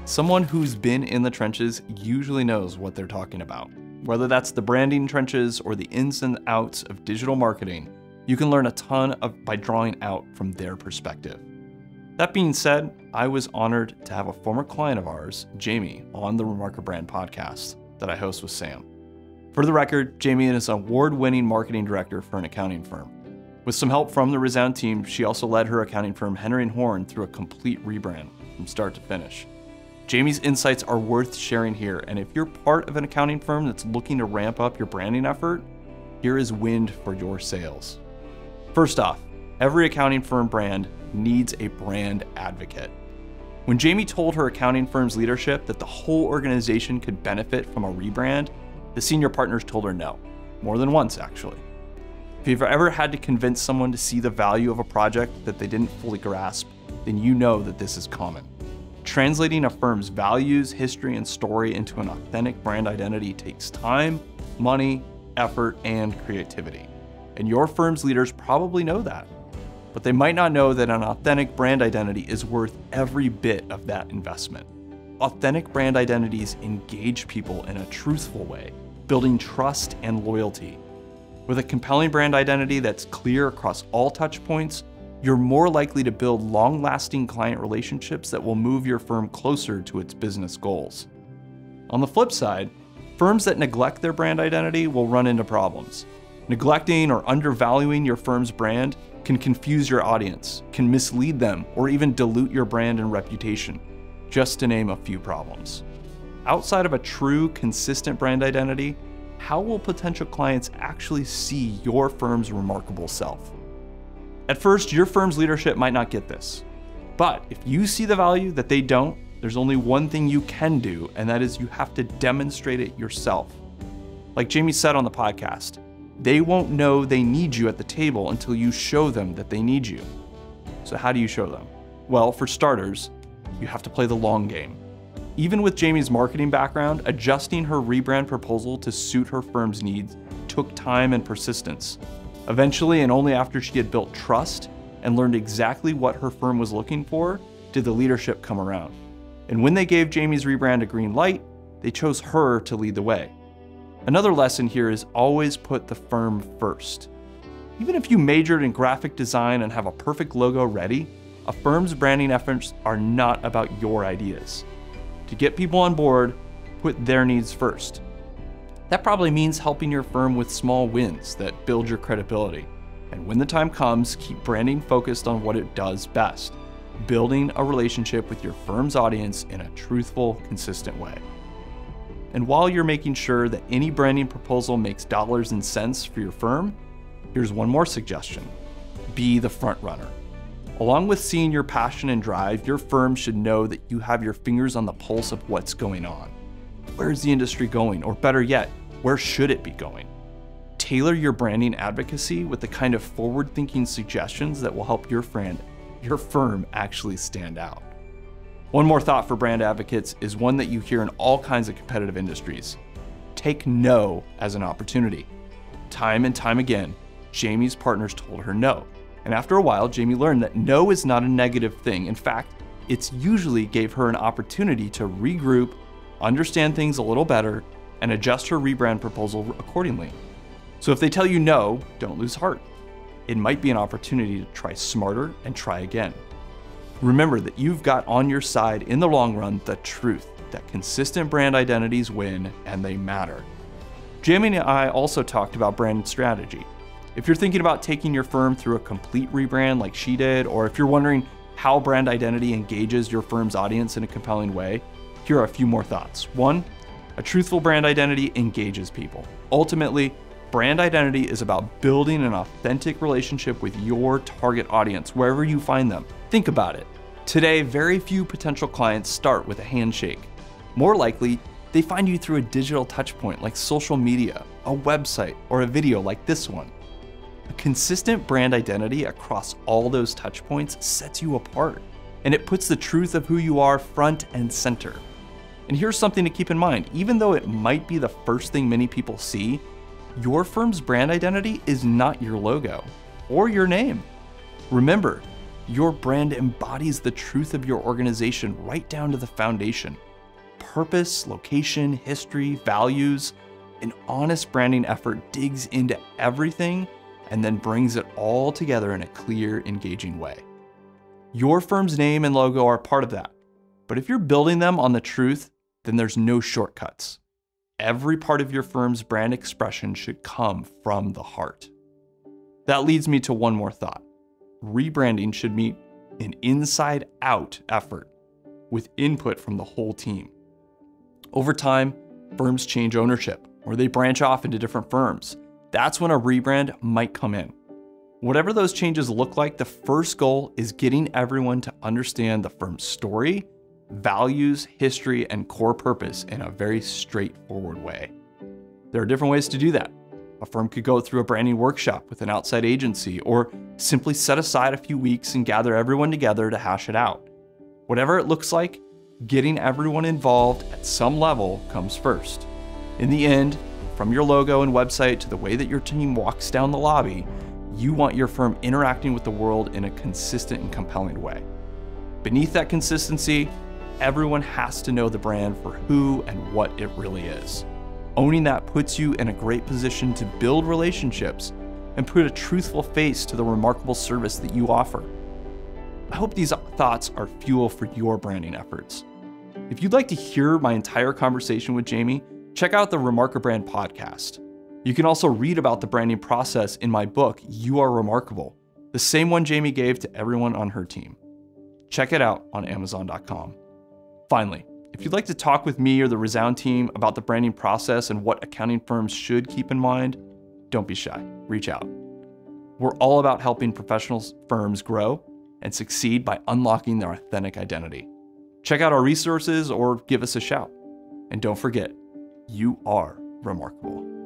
Someone who's been in the trenches usually knows what they're talking about. Whether that's the branding trenches or the ins and outs of digital marketing, you can learn a ton by drawing out from their perspective. That being said, I was honored to have a former client of ours, Jaimi, on the Remarkabrand podcast that I host with Sam. For the record, Jaimi is an award-winning marketing director for an accounting firm. With some help from the Resound team, she also led her accounting firm, Henry & Horn, through a complete rebrand from start to finish. Jaimi's insights are worth sharing here, and if you're part of an accounting firm that's looking to ramp up your branding effort, here is wind for your sails. First off, every accounting firm brand needs a brand advocate. When Jaimi told her accounting firm's leadership that the whole organization could benefit from a rebrand, the senior partners told her no, more than once actually. If you've ever had to convince someone to see the value of a project that they didn't fully grasp, then you know that this is common. Translating a firm's values, history, and story into an authentic brand identity takes time, money, effort, and creativity. And your firm's leaders probably know that. But they might not know that an authentic brand identity is worth every bit of that investment. Authentic brand identities engage people in a truthful way, building trust and loyalty. With a compelling brand identity that's clear across all touch points, you're more likely to build long-lasting client relationships that will move your firm closer to its business goals. On the flip side, firms that neglect their brand identity will run into problems. Neglecting or undervaluing your firm's brand can confuse your audience, can mislead them, or even dilute your brand and reputation, just to name a few problems. Outside of a true, consistent brand identity, how will potential clients actually see your firm's remarkable self? At first, your firm's leadership might not get this. But if you see the value that they don't, there's only one thing you can do, and that is you have to demonstrate it yourself. Like Jaimi said on the podcast, they won't know they need you at the table until you show them that they need you. So how do you show them? Well, for starters, you have to play the long game. Even with Jaimi's marketing background, adjusting her rebrand proposal to suit her firm's needs took time and persistence. Eventually, and only after she had built trust and learned exactly what her firm was looking for, did the leadership come around. And when they gave Jaimi's rebrand a green light, they chose her to lead the way. Another lesson here is always put the firm first. Even if you majored in graphic design and have a perfect logo ready, a firm's branding efforts are not about your ideas. To get people on board, put their needs first. That probably means helping your firm with small wins that build your credibility. And when the time comes, keep branding focused on what it does best, building a relationship with your firm's audience in a truthful, consistent way. And while you're making sure that any branding proposal makes dollars and cents for your firm, here's one more suggestion. Be the front runner. Along with seeing your passion and drive, your firm should know that you have your fingers on the pulse of what's going on. Where's the industry going? Or better yet, where should it be going? Tailor your branding advocacy with the kind of forward-thinking suggestions that will help your firm actually stand out. One more thought for brand advocates is one that you hear in all kinds of competitive industries. Take no as an opportunity. Time and time again, Jaimi's partners told her no. And after a while, Jaimi learned that no is not a negative thing. In fact, it's usually gave her an opportunity to regroup, understand things a little better, and adjust her rebrand proposal accordingly. So if they tell you no, don't lose heart. It might be an opportunity to try smarter and try again. Remember that you've got on your side in the long run the truth that consistent brand identities win and they matter. Jaimi and I also talked about brand strategy. If you're thinking about taking your firm through a complete rebrand like she did, or if you're wondering how brand identity engages your firm's audience in a compelling way, here are a few more thoughts. One, a truthful brand identity engages people. Ultimately, brand identity is about building an authentic relationship with your target audience, wherever you find them. Think about it. Today, very few potential clients start with a handshake. More likely, they find you through a digital touchpoint like social media, a website, or a video like this one. A consistent brand identity across all those touchpoints sets you apart, and it puts the truth of who you are front and center. And here's something to keep in mind. Even though it might be the first thing many people see, your firm's brand identity is not your logo or your name. Remember, Your brand embodies the truth of your organization right down to the foundation. Purpose, location, history, values. An honest branding effort digs into everything and then brings it all together in a clear, engaging way. Your firm's name and logo are part of that. But if you're building them on the truth, then there's no shortcuts. Every part of your firm's brand expression should come from the heart. That leads me to one more thought. Rebranding should meet an inside-out effort with input from the whole team. Over time, firms change ownership or they branch off into different firms. That's when a rebrand might come in. Whatever those changes look like, the first goal is getting everyone to understand the firm's story, values, history, and core purpose in a very straightforward way. There are different ways to do that. A firm could go through a branding workshop with an outside agency, or simply set aside a few weeks and gather everyone together to hash it out. Whatever it looks like, getting everyone involved at some level comes first. In the end, from your logo and website to the way that your team walks down the lobby, you want your firm interacting with the world in a consistent and compelling way. Beneath that consistency, everyone has to know the brand for who and what it really is. Owning that puts you in a great position to build relationships and put a truthful face to the remarkable service that you offer. I hope these thoughts are fuel for your branding efforts. If you'd like to hear my entire conversation with Jaimi, check out the Remarkabrand podcast. You can also read about the branding process in my book, You Are Remarkable, the same one Jaimi gave to everyone on her team. Check it out on Amazon.com. Finally, if you'd like to talk with me or the Resound team about the branding process and what accounting firms should keep in mind, don't be shy, reach out. We're all about helping professional firms grow and succeed by unlocking their authentic identity. Check out our resources or give us a shout. And don't forget, you are remarkable.